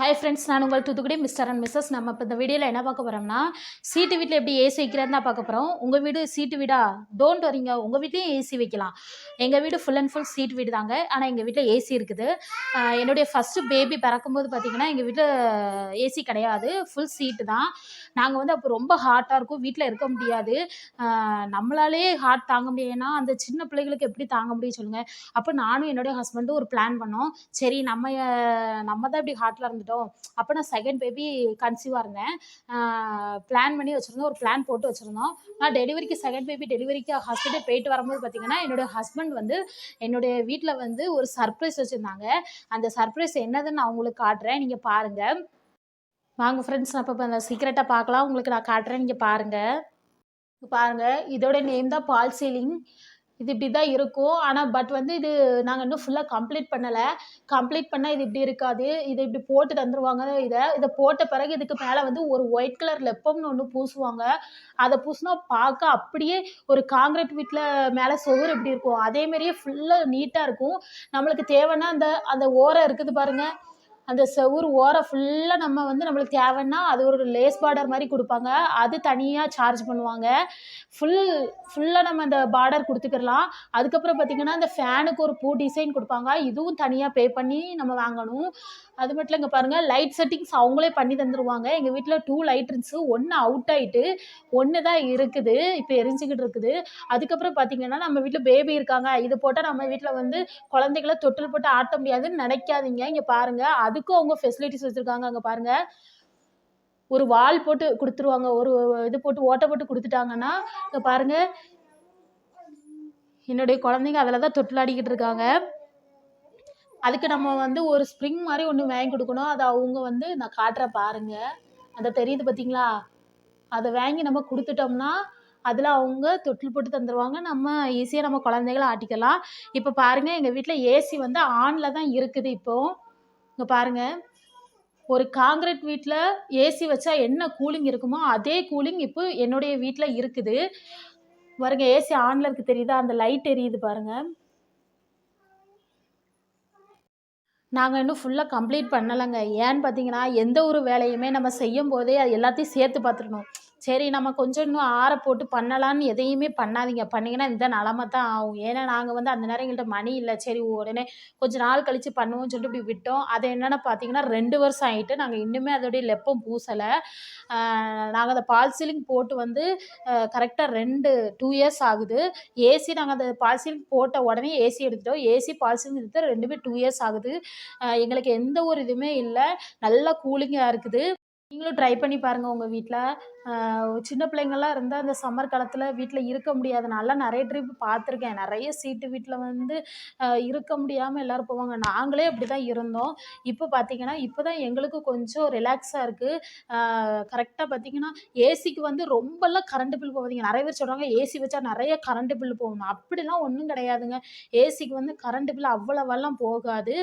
Hi friends, நான் உங்கள் Thoothukudi mister and Mrs. நம்ம இப்போ இந்த வீடியோவில் என்ன பார்க்க போகிறோம்னா, சீட்டு வீட்டில் எப்படி ஏசி வைக்கிறதுன்னு தான் பார்க்க போகிறோம். உங்கள் வீடு சீட்டு வீடா? டோன்ட் வரிங்க, உங்கள் வீட்லேயும் ஏசி வைக்கலாம். எங்கள் வீடு ஃபுல் அண்ட் ஃபுல் சீட் வீடு தாங்க. ஆனால் எங்கள் வீட்டில் ஏசி இருக்குது. என்னுடைய ஃபஸ்ட்டு பேபி பிறக்கும்போது பார்த்திங்கன்னா எங்கள் வீட்டில் ஏசி கிடையாது, ஃபுல் சீட்டு தான். நாங்கள் வந்து அப்போ ரொம்ப ஹாட்டாக இருக்கும், வீட்டில் இருக்க முடியாது. நம்மளாலே ஹாட் தாங்க முடியும்னா அந்த சின்ன பிள்ளைகளுக்கு எப்படி தாங்க முடியும் சொல்லுங்கள். அப்போ நானும் என்னுடைய ஹஸ்பண்டும் ஒரு பிளான் பண்ணோம். சரி, நம்ம தான் இப்படி ஹாட்டில் இருந்துட்டோம். அப்போ நான் செகண்ட் பேபி கன்சீவாக இருந்தேன். பிளான் பண்ணி வச்சுருந்தோம், ஒரு பிளான் போட்டு வச்சுருந்தோம். நான் டெலிவரிக்கு செகண்ட் பேபி டெலிவரிக்கு ஹாஸ்பிட்டல் போயிட்டு வரும்போது பார்த்திங்கன்னா என்னுடைய ஹஸ்பண்ட் வந்து என்னுடைய வீட்டில் வந்து ஒரு சர்ப்ரைஸ் வச்சுருந்தாங்க. அந்த சர்ப்ரைஸ் என்னதுன்னு நான் உங்களுக்கு காட்டுறேன், நீங்கள் பாருங்கள். வாங்க ஃப்ரெண்ட்ஸ், நான் இப்போ அந்த சீக்கிரட்டாக பார்க்கலாம், உங்களுக்கு நான் காட்டுறேன், நீங்கள் பாருங்கள். இதோட நேம் தான் பால் சீலிங். இது இப்படி தான் இருக்கும். ஆனால் பட் வந்து இது நாங்கள் இன்னும் ஃபுல்லாக கம்ப்ளீட் பண்ணலை. கம்ப்ளீட் பண்ணால் இது இப்படி இருக்காது. இதை இப்படி போட்டு தந்துடுவாங்க. இதை போட்ட பிறகு இதுக்கு மேலே வந்து ஒரு ஒயிட் கலர் லெப்பம்னு ஒன்று பூசுவாங்க. அதை பூசினா பார்க்க அப்படியே ஒரு காங்கிரீட் வீட்டில் மேலே சுவர் எப்படி இருக்கும் அதேமாரியே ஃபுல்லாக நீட்டாக இருக்கும். நம்மளுக்கு தேவைன்னா அந்த ஓரம் இருக்குது பாருங்கள், அந்த செவுர் ஓரம் ஃபுல்லாக நம்ம வந்து நம்மளுக்கு தேவைன்னா அது ஒரு லேஸ் பார்டர் மாதிரி கொடுப்பாங்க. அது தனியாக சார்ஜ் பண்ணுவாங்க. ஃபுல்லாக நம்ம அந்த பார்டர் கொடுத்துக்கிடலாம். அதுக்கப்புறம் பார்த்திங்கன்னா அந்த ஃபேனுக்கு ஒரு பூ டிசைன் கொடுப்பாங்க. இதுவும் தனியாக பே பண்ணி நம்ம வாங்கணும். அது மட்டும் இல்லைங்க, பாருங்கள், லைட் செட்டிங்ஸ் அவங்களே பண்ணி தந்துடுவாங்க. எங்கள் வீட்டில் 2 லைட் இருந்துச்சு, 1 அவுட் ஆகிட்டு 1 தான் இருக்குது, இப்போ எரிஞ்சிக்கிட்டு இருக்குது. அதுக்கப்புறம் பார்த்திங்கன்னா நம்ம வீட்டில் பேபி இருக்காங்க, இது போட்டால் நம்ம வீட்டில் வந்து குழந்தைகளை தொட்டில் போட்டு ஆட்ட முடியாதுன்னு நினைக்காதீங்க. இங்கே பாருங்கள், அதுக்கும் அவங்க ஃபெசிலிட்டிஸ் வச்சுருக்காங்க. அங்கே பாருங்கள், ஒரு வால் போட்டு கொடுத்துருவாங்க, ஒரு இது போட்டு ஓட்டை போட்டு கொடுத்துட்டாங்கன்னா இங்கே பாருங்கள், என்னுடைய குழந்தைங்க அதில் தான் தொட்டிலாடிக்கிட்டு இருக்காங்க. அதுக்கு நம்ம வந்து ஒரு ஸ்ப்ரிங் மாதிரி ஒன்று வாங்கி கொடுக்கணும். அதை அவங்க வந்து நான் காட்டுற பாருங்கள், அந்த தெரியுது பார்த்தீங்களா, அதை வாங்கி நம்ம கொடுத்துட்டோம்னா அதில் அவங்க தொட்டில் போட்டு தந்துடுவாங்க. நம்ம ஈஸியாக நம்ம குழந்தைகளை ஆட்டிக்கலாம். இப்போ பாருங்கள், எங்கள் வீட்டில் ஏசி வந்து ஆனில் தான் இருக்குது. இப்போது இங்கே பாருங்கள், ஒரு காங்கிரீட் வீட்டில் ஏசி வச்சா என்ன கூலிங் இருக்குமோ அதே கூலிங் இப்போ என்னுடைய வீட்டில் இருக்குது. பாருங்கள், ஏசி ஆனில் இருக்குது, தெரியுதா, அந்த லைட் எரியுது பாருங்கள். நாங்கள் இன்னும் ஃபுல்லாக கம்ப்ளீட் பண்ணலைங்க. ஏன்னு பார்த்தீங்கன்னா எந்த ஒரு வேலையுமே நம்ம செய்யும் போதே அது எல்லாத்தையும் சேர்த்து பார்த்துடணும். சரி, நம்ம கொஞ்சம் இன்னும் ஆற போட்டு பண்ணலான்னு எதையுமே பண்ணாதீங்க. பண்ணிங்கன்னா இந்த நிலமை தான் ஆகும். ஏன்னா நாங்கள் வந்து அந்த நேரம் எங்கள்கிட்ட மணி இல்லை, சரி உடனே கொஞ்சம் நாள் கழித்து பண்ணுவோம்னு சொல்லிட்டு இப்படி விட்டோம். அது என்னென்னு பார்த்தீங்கன்னா 2 வருஷம் ஆகிட்டு நாங்கள் இன்னுமே அதோடைய லெப்பம் பூசலை. நாங்கள் அந்த பால் சீலிங் போட்டு வந்து கரெக்டாக 2 இயர்ஸ் ஆகுது. ஏசி நாங்கள் அந்த பால் சீலிங் போட்ட உடனே ஏசி எடுத்துட்டோம். ஏசி பால் சீலிங் எடுத்து 2மே 2 இயர்ஸ் ஆகுது. எங்களுக்கு எந்த ஒரு இதுவுமே இல்லை, நல்லா கூலிங்காக இருக்குது. நீங்களும் ட்ரை பண்ணி பாருங்கள் உங்கள் வீட்டில். சின்ன பிள்ளைங்கள்லாம் இருந்தால் அந்த சம்மர் காலத்தில் வீட்டில் இருக்க முடியாதனால நிறைய ட்ரிப் பார்த்துருக்கேன். நிறைய சீட்டு வீட்டில் வந்து இருக்க முடியாமல் எல்லோரும் போவாங்க. நாங்களே அப்படி தான் இருந்தோம். இப்போ பார்த்திங்கன்னா இப்போ தான் எங்களுக்கு கொஞ்சம் ரிலாக்ஸாக இருக்குது. கரெக்டாக பார்த்திங்கன்னா ஏசிக்கு வந்து ரொம்பலாம் கரண்ட் பில் போகாதீங்க. நிறைய பேர் சொல்கிறாங்க ஏசி வச்சா நிறைய கரண்ட் பில் போகணும். அப்படிலாம் ஒன்றும் கிடையாதுங்க. ஏசிக்கு வந்து கரண்ட் பில் அவ்வளவெல்லாம் போகாது.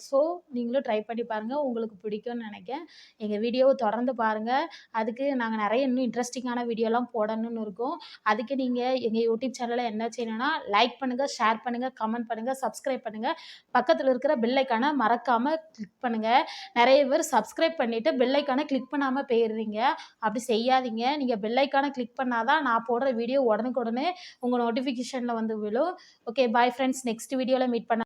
ஸோ நீங்களும் ட்ரை பண்ணி பாருங்கள், உங்களுக்கு பிடிக்கும்னு நினைக்கிறேன். எங்கள் வீடியோவை தொடர்ந்து பாருங்கள். அதுக்கு நாங்கள் நிறைய இன்னும் இன்ட்ரெஸ்டிங்கான வீடியோலாம் போடணும்னு இருக்கோம். அதுக்கு நீங்கள் எங்கள் யூடியூப் சேனலில் என்ன செய்யணும்னா லைக் பண்ணுங்கள், ஷேர் பண்ணுங்கள், கமெண்ட் பண்ணுங்கள், சப்ஸ்கிரைப் பண்ணுங்கள். பக்கத்தில் இருக்கிற பெல் ஐக்கானை மறக்காமல் கிளிக் பண்ணுங்கள். நிறைய பேர் சப்ஸ்கிரைப் பண்ணிவிட்டு பெல் ஐக்கானை கிளிக் பண்ணாமல் போயிடுறீங்க. அப்படி செய்யாதீங்க. நீங்கள் பெல் ஐக்கானை கிளிக் பண்ணால் தான் நான் போடுற வீடியோ உடனுக்குடனே உங்கள் நோட்டிஃபிகேஷனில் வந்து விழும். Okay, bye friends. நெக்ஸ்ட் வீடியோவில் மீட் பண்ண